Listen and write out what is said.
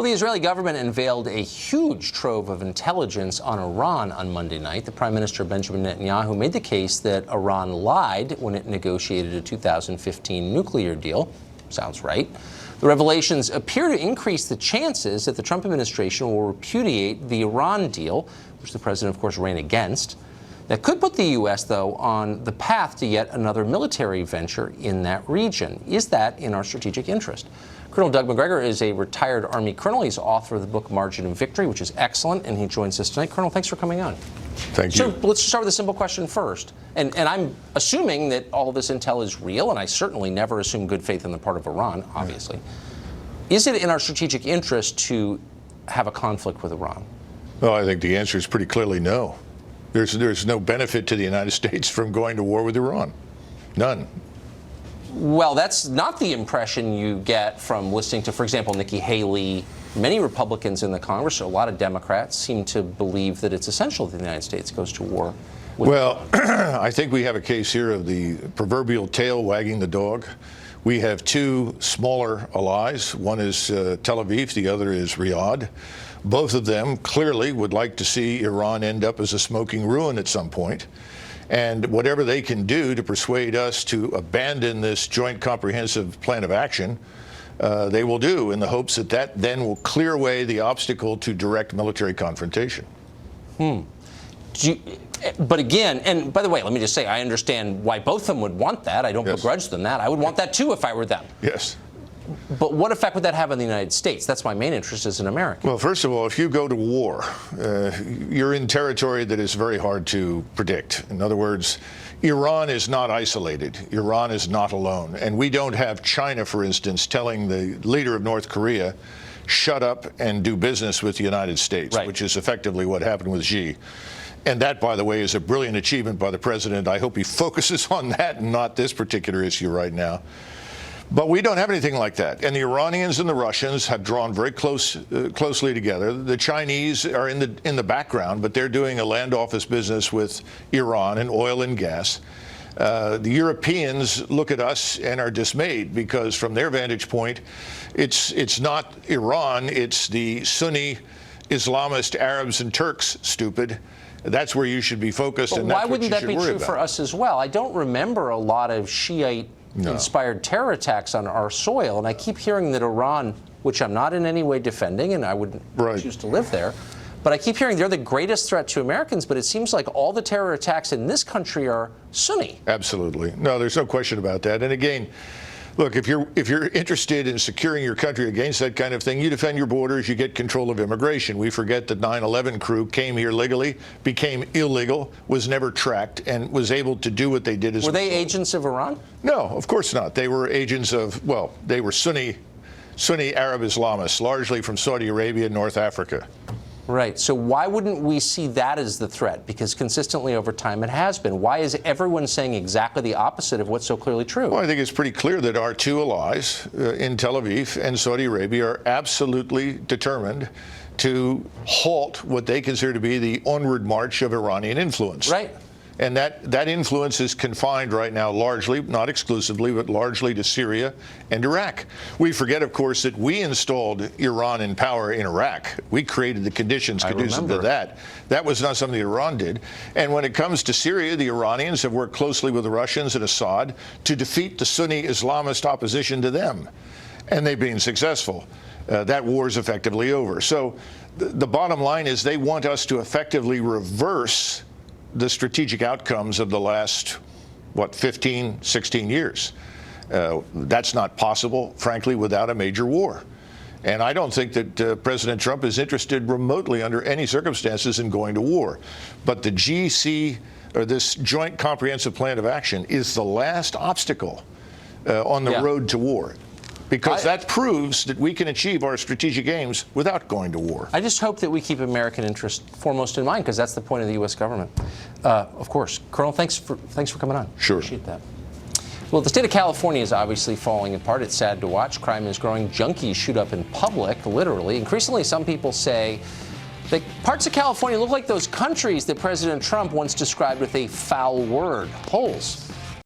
Well, the Israeli government unveiled a huge trove of intelligence on Iran on Monday night. The Prime Minister Benjamin Netanyahu made the case that Iran lied when it negotiated a 2015 nuclear deal. Sounds right. The revelations appear to increase the chances that the Trump administration will repudiate the Iran deal, which the president, of course, ran against. That could put the U.S., though, on the path to yet another military venture in that region. Is that in our strategic interest? Colonel Doug Macgregor is a retired Army colonel. He's author of the book Margin of Victory, which is excellent, and he joins us tonight. Colonel, thanks for coming on. Thank you. So let's start with a simple question first. And I'm assuming that all of this intel is real, and I certainly never assume good faith on the part of Iran, obviously. Is it in our strategic interest to have a conflict with Iran? Well, I think the answer is pretty clearly no. There's no benefit to the United States from going to war with Iran. None. Well, that's not the impression you get from listening to, for example, Nikki Haley. Many Republicans in the Congress, a lot of Democrats, seem to believe that it's essential that the United States goes to war with Well, I think we have a case here of the proverbial tail wagging the dog. We have two smaller allies. One is Tel Aviv, the other is Riyadh. Both of them clearly would like to see Iran end up as a smoking ruin at some point. And whatever they can do to persuade us to abandon this joint comprehensive plan of action, they will do in the hopes that that then will clear away the obstacle to direct military confrontation. But again, and by the way, let me just say, I understand why both of them would want that. I don't begrudge them that. I would want that too if I were them. Yes. But what effect would that have on the United States? That's my main interest as an American. Well, first of all, if you go to war, you're in territory that is very hard to predict. In other words, Iran is not isolated. Iran is not alone. And we don't have China, for instance, telling the leader of North Korea, shut up and do business with the United States, which is effectively what happened with Xi. And that, by the way, is a brilliant achievement by the president. I hope he focuses on that and not this particular issue right now. But we don't have anything like that. And the Iranians and the Russians have drawn very closely together. The Chinese are in the background, but they're doing a land office business with Iran and oil and gas. The Europeans look at us and are dismayed because from their vantage point, it's not Iran, it's the Sunni Islamist Arabs and Turks, stupid. That's where you should be focused. But why wouldn't that be true for us as well? I don't remember a lot of Shiite inspired terror attacks on our soil. And I keep hearing that Iran, which I'm not in any way defending, and I wouldn't choose to live there, but I keep hearing they're the greatest threat to Americans, but it seems like all the terror attacks in this country are Sunni. Absolutely. No, there's no question about that. And again, look, if you're interested in securing your country against that kind of thing, you defend your borders, you get control of immigration. We forget that 9/11 crew came here legally, became illegal, was never tracked, and was able to do what they did as Were they agents of Iran? No, of course not. They were agents of, well, they were Sunni Arab Islamists, largely from Saudi Arabia and North Africa. Right. So why wouldn't we see that as the threat? Because consistently over time it has been. Why is everyone saying exactly the opposite of what's so clearly true? Well, I think it's pretty clear that our two allies in Tel Aviv and Saudi Arabia are absolutely determined to halt what they consider to be the onward march of Iranian influence. Right. And that influence is confined right now largely, not exclusively, but largely to Syria and Iraq. We forget, of course, that we installed Iran in power in Iraq. We created the conditions conducive to that. That was not something that Iran did. And when it comes to Syria, the Iranians have worked closely with the Russians and Assad to defeat the Sunni Islamist opposition to them. And they've been successful. That war is effectively over. So the bottom line is they want us to effectively reverse the strategic outcomes of the last, 15, 16 years. That's not possible, frankly, without a major war. And I don't think that President Trump is interested remotely under any circumstances in going to war. But the GC, or this Joint Comprehensive Plan of Action, is the last obstacle on the road to war. Because that proves that we can achieve our strategic aims without going to war. I just hope that we keep American interest foremost in mind, because that's the point of the U.S. government. Of course. Colonel, thanks for coming on. Sure. Appreciate that. Well, the state of California is obviously falling apart. It's sad to watch. Crime is growing. Junkies shoot up in public, literally. Increasingly, some people say that parts of California look like those countries that President Trump once described with a foul word, holes.